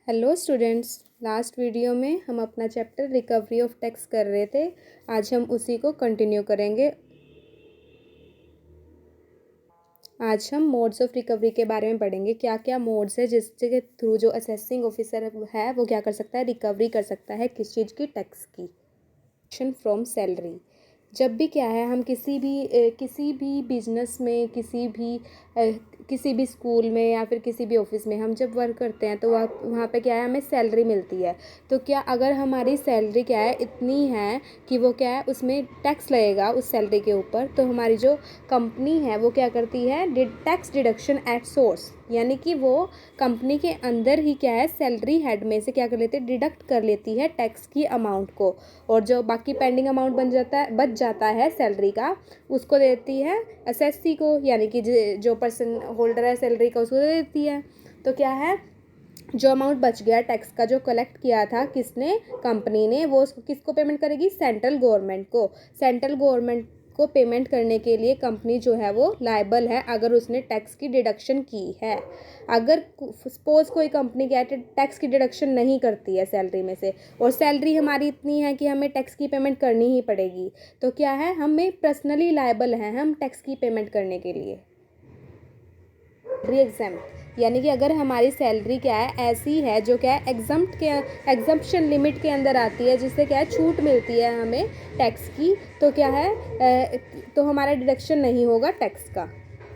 Hello students. Last video में हम अपना चैप्टर रिकवरी ऑफ टैक्स कर रहे थे। आज हम उसी को कंटिन्यू करेंगे। आज हम मोड्स ऑफ रिकवरी के बारे में पढ़ेंगे, क्या क्या मोड्स है जिसके थ्रू जो असेसिंग ऑफिसर है वो क्या कर सकता है, रिकवरी कर सकता है किस चीज़ की, टैक्स की। From salary. जब भी क्या है, हम किसी भी बिजनेस में, किसी भी स्कूल में या फिर किसी भी ऑफिस में हम जब वर्क करते हैं तो वहाँ पे क्या है, हमें सैलरी मिलती है। तो क्या अगर हमारी सैलरी क्या है इतनी है कि वो क्या है उसमें टैक्स लगेगा उस सैलरी के ऊपर, तो हमारी जो कंपनी है वो क्या करती है, टैक्स डिडक्शन एट सोर्स, यानी कि वो कंपनी के अंदर ही क्या है सैलरी हेड में से क्या कर लेती है, डिडक्ट कर लेती है टैक्स की अमाउंट को, और जो बाकी पेंडिंग अमाउंट बच जाता है सैलरी का, उसको देती है एसएससी को, यानी कि जो पर्सन होल्डर है सैलरी का उसको दे देती है। तो क्या है, जो अमाउंट बच गया टैक्स का जो कलेक्ट किया था किसने, कंपनी ने, वो उसको किसको पेमेंट करेगी, सेंट्रल गवर्नमेंट को। सेंट्रल गवर्नमेंट को पेमेंट करने के लिए कंपनी जो है वो लायबल है अगर उसने टैक्स की डिडक्शन की है। अगर सपोज कोई कंपनी क्या है टैक्स की डिडक्शन नहीं करती है सैलरी में से, और सैलरी हमारी इतनी है कि हमें टैक्स की पेमेंट करनी ही पड़ेगी, तो क्या है, हमें पर्सनली लायबल हैं हम टैक्स की पेमेंट करने के लिए। एग्जाम्प्ट, यानी कि अगर हमारी सैलरी क्या है ऐसी है जो क्या है एग्जम्पशन लिमिट के अंदर आती है, जिससे क्या है छूट मिलती है हमें टैक्स की, तो क्या है तो हमारा डिडक्शन नहीं होगा टैक्स का।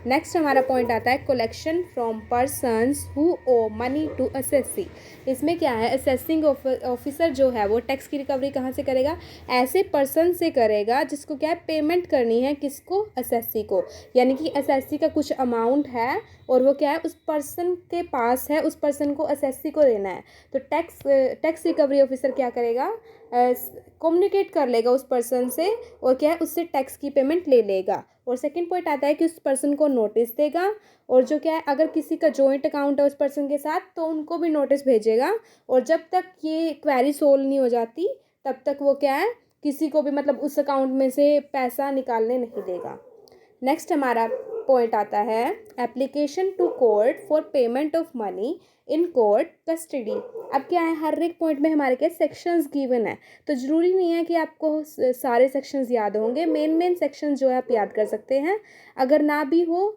नेक्स्ट हमारा पॉइंट आता है collection from persons who owe money to assessee. इसमें क्या है, असेसिंग ऑफिसर जो है वो टैक्स की रिकवरी कहाँ से करेगा, ऐसे पर्सन से करेगा जिसको क्या है पेमेंट करनी है, किसको, असेसी को। यानी कि असेसी का कुछ अमाउंट है और वो क्या है उस पर्सन के पास है, उस पर्सन को असेसी को देना है। तो टैक्स रिकवरी ऑफिसर क्या करेगा, कम्युनिकेट कर लेगा उस पर्सन से और क्या है उससे टैक्स की पेमेंट ले लेगा। और सेकंड पॉइंट आता है कि उस पर्सन को नोटिस देगा, और जो क्या है अगर किसी का जॉइंट अकाउंट है उस पर्सन के साथ तो उनको भी नोटिस भेजेगा, और जब तक ये क्वेरी सोल्व नहीं हो जाती तब तक वो क्या है किसी को भी मतलब उस अकाउंट में से पैसा निकालने नहीं देगा। नेक्स्ट हमारा पॉइंट आता है application to court for payment of money in court custody. अब क्या है, हर एक पॉइंट में हमारे क्या सेक्शंस गिवन है, तो ज़रूरी नहीं है कि आपको सारे सेक्शंस याद होंगे, मेन सेक्शन जो है आप याद कर सकते हैं। अगर ना भी हो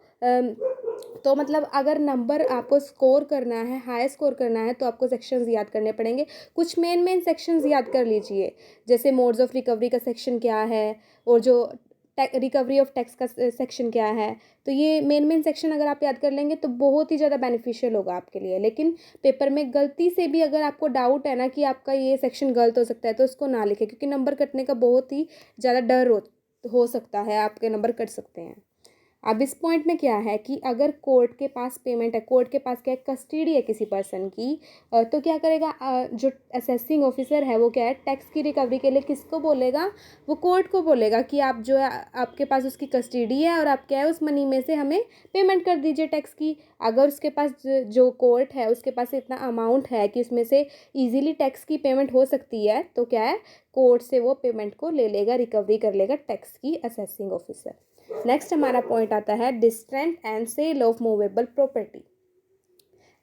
तो मतलब अगर नंबर आपको स्कोर करना है, हाई स्कोर करना है, तो आपको सेक्शंस याद करने पड़ेंगे। कुछ मेन सेक्शंस याद कर लीजिए, जैसे मोड्स ऑफ रिकवरी का सेक्शन क्या है, और जो रिकवरी ऑफ टैक्स का सेक्शन क्या है। तो ये मेन सेक्शन अगर आप याद कर लेंगे तो बहुत ही ज़्यादा बेनिफिशियल होगा आपके लिए। लेकिन पेपर में गलती से भी अगर आपको डाउट है ना कि आपका ये सेक्शन गलत हो सकता है तो इसको ना लिखें, क्योंकि नंबर कटने का बहुत ही ज़्यादा डर हो सकता है, आपके नंबर कट सकते हैं। अब इस पॉइंट में क्या है कि अगर कोर्ट के पास पेमेंट है, कोर्ट के पास क्या है, कस्टडी है किसी पर्सन की, तो क्या करेगा, जो असेसिंग ऑफिसर है वो क्या है टैक्स की रिकवरी के लिए किसको बोलेगा, वो कोर्ट को बोलेगा कि आप जो है आपके पास उसकी कस्टडी है और आप क्या है उस मनी में से हमें पेमेंट कर दीजिए टैक्स की। अगर उसके पास जो कोर्ट है उसके पास इतना अमाउंट है कि उसमें से ईजिली टैक्स की पेमेंट हो सकती है, तो क्या है कोर्ट से वो पेमेंट को ले लेगा, रिकवरी कर लेगा टैक्स की असेसिंग ऑफिसर। नेक्स्ट हमारा पॉइंट आता है distraint and sale of movable property.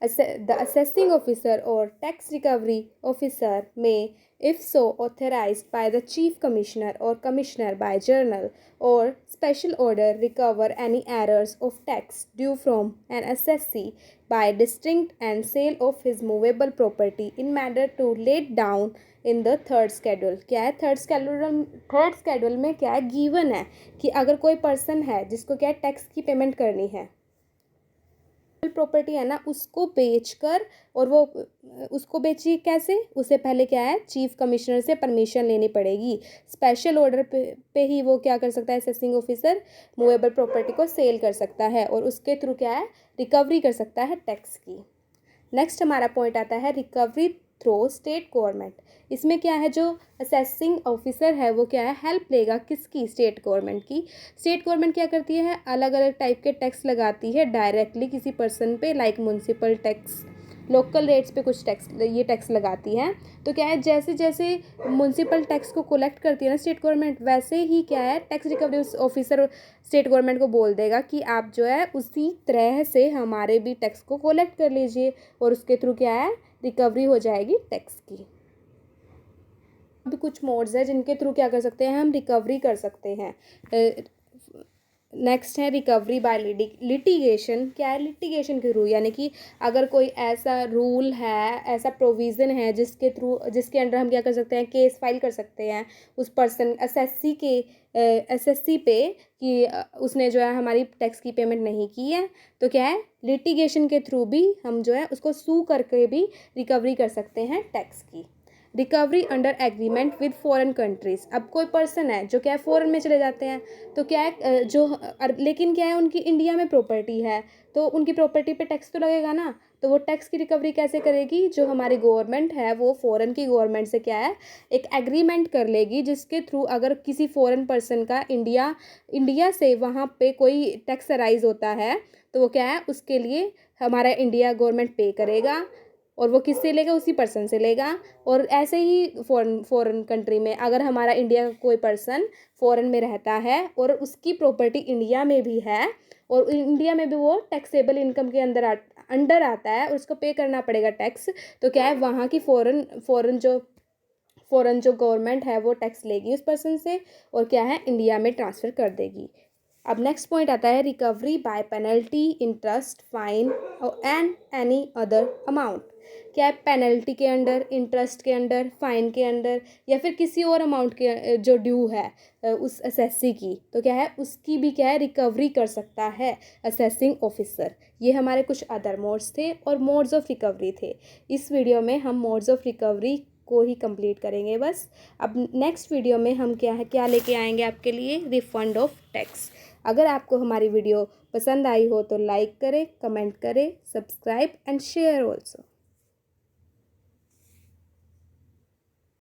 The assessing officer or tax recovery officer may, if so authorized by the chief commissioner or commissioner by journal or special order, recover any errors of tax due from an assessee by distinct and sale of his movable property in manner to laid down in the third schedule. क्या है, third schedule में क्या है given है कि अगर कोई person है जिसको क्या है टैक्स की पेमेंट करनी है, प्रॉपर्टी है ना उसको बेचकर, और वो उसको बेची कैसे, उससे पहले क्या है चीफ कमिश्नर से परमिशन लेनी पड़ेगी। स्पेशल ऑर्डर पे ही वो क्या कर सकता है, असेसिंग ऑफिसर मूवेबल प्रॉपर्टी को सेल कर सकता है और उसके थ्रू क्या है रिकवरी कर सकता है टैक्स की। नेक्स्ट हमारा पॉइंट आता है रिकवरी थ्रू स्टेट गवर्नमेंट। इसमें क्या है, जो असेसिंग ऑफिसर है वो क्या है हेल्प लेगा किसकी, स्टेट गवर्नमेंट की। स्टेट गवर्नमेंट क्या करती है, अलग अलग टाइप के टैक्स लगाती है डायरेक्टली किसी पर्सन पे, like municipal tax, local rates पे कुछ टैक्स लगाती है। तो क्या है जैसे जैसे म्यूनसिपल टैक्स को कलेक्ट करती है ना स्टेट गवर्नमेंट, वैसे ही क्या है tax recovery officer state government को बोल देगा कि आप जो है उसी तरह से हमारे भी टैक्स को कलेक्ट कर लीजिए, और उसके थ्रू क्या है रिकवरी हो जाएगी टैक्स की। अब कुछ मोड्स हैं जिनके थ्रू क्या कर सकते हैं हम रिकवरी कर सकते हैं। नेक्स्ट है रिकवरी बाय लिटिगेशन। क्या है लिटिगेशन के थ्रू, यानी कि अगर कोई ऐसा रूल है, ऐसा प्रोविज़न है जिसके अंडर हम क्या कर सकते हैं केस फाइल कर सकते हैं उस पर्सन एसएससी पे कि उसने जो है हमारी टैक्स की पेमेंट नहीं की है, तो क्या है लिटिगेशन के थ्रू भी हम जो है उसको सू करके भी रिकवरी कर सकते हैं टैक्स की। Recovery under agreement with foreign countries. अब कोई पर्सन है जो क्या है फ़ॉरेन में चले जाते हैं, तो क्या है लेकिन क्या है उनकी इंडिया में प्रॉपर्टी है, तो उनकी प्रॉपर्टी पे टैक्स तो लगेगा ना, तो वो टैक्स की रिकवरी कैसे करेगी, जो हमारी गवर्नमेंट है वो फ़ॉरेन की गवर्नमेंट से क्या है एक एग्रीमेंट कर लेगी, जिसके थ्रू अगर किसी फ़ॉरेन पर्सन का इंडिया से वहाँ पे कोई टैक्स अराइज होता है, तो वो क्या है उसके लिए हमारा इंडिया गवर्नमेंट पे करेगा, और वो किससे लेगा उसी पर्सन से लेगा। और ऐसे ही फॉरेन कंट्री में अगर हमारा इंडिया का कोई पर्सन फॉरेन में रहता है और उसकी प्रॉपर्टी इंडिया में भी है, और इंडिया में भी वो टैक्सेबल इनकम के अंडर आता है और उसको पे करना पड़ेगा टैक्स, तो क्या है वहाँ की फ़ॉरेन जो गवर्नमेंट है वो टैक्स लेगी उस पर्सन से और क्या है इंडिया में ट्रांसफ़र कर देगी। अब नेक्स्ट पॉइंट आता है recovery by penalty, interest, fine and any other amount. क्या है पेनल्टी के अंडर, इंटरेस्ट के अंडर, फाइन के अंडर, या फिर किसी और अमाउंट के जो ड्यू है उस असेसी की, तो क्या है उसकी भी क्या है रिकवरी कर सकता है असेसिंग ऑफिसर। ये हमारे कुछ अदर मोड्स थे और मोड्स ऑफ रिकवरी थे। इस वीडियो में हम मोड्स ऑफ रिकवरी को ही कंप्लीट करेंगे बस। अब नेक्स्ट वीडियो में हम क्या लेके आएंगे आपके लिए रिफंड ऑफ टैक्स। अगर आपको हमारी वीडियो पसंद आई हो तो लाइक करें, कमेंट करें, सब्सक्राइब एंड शेयर ऑल्सो।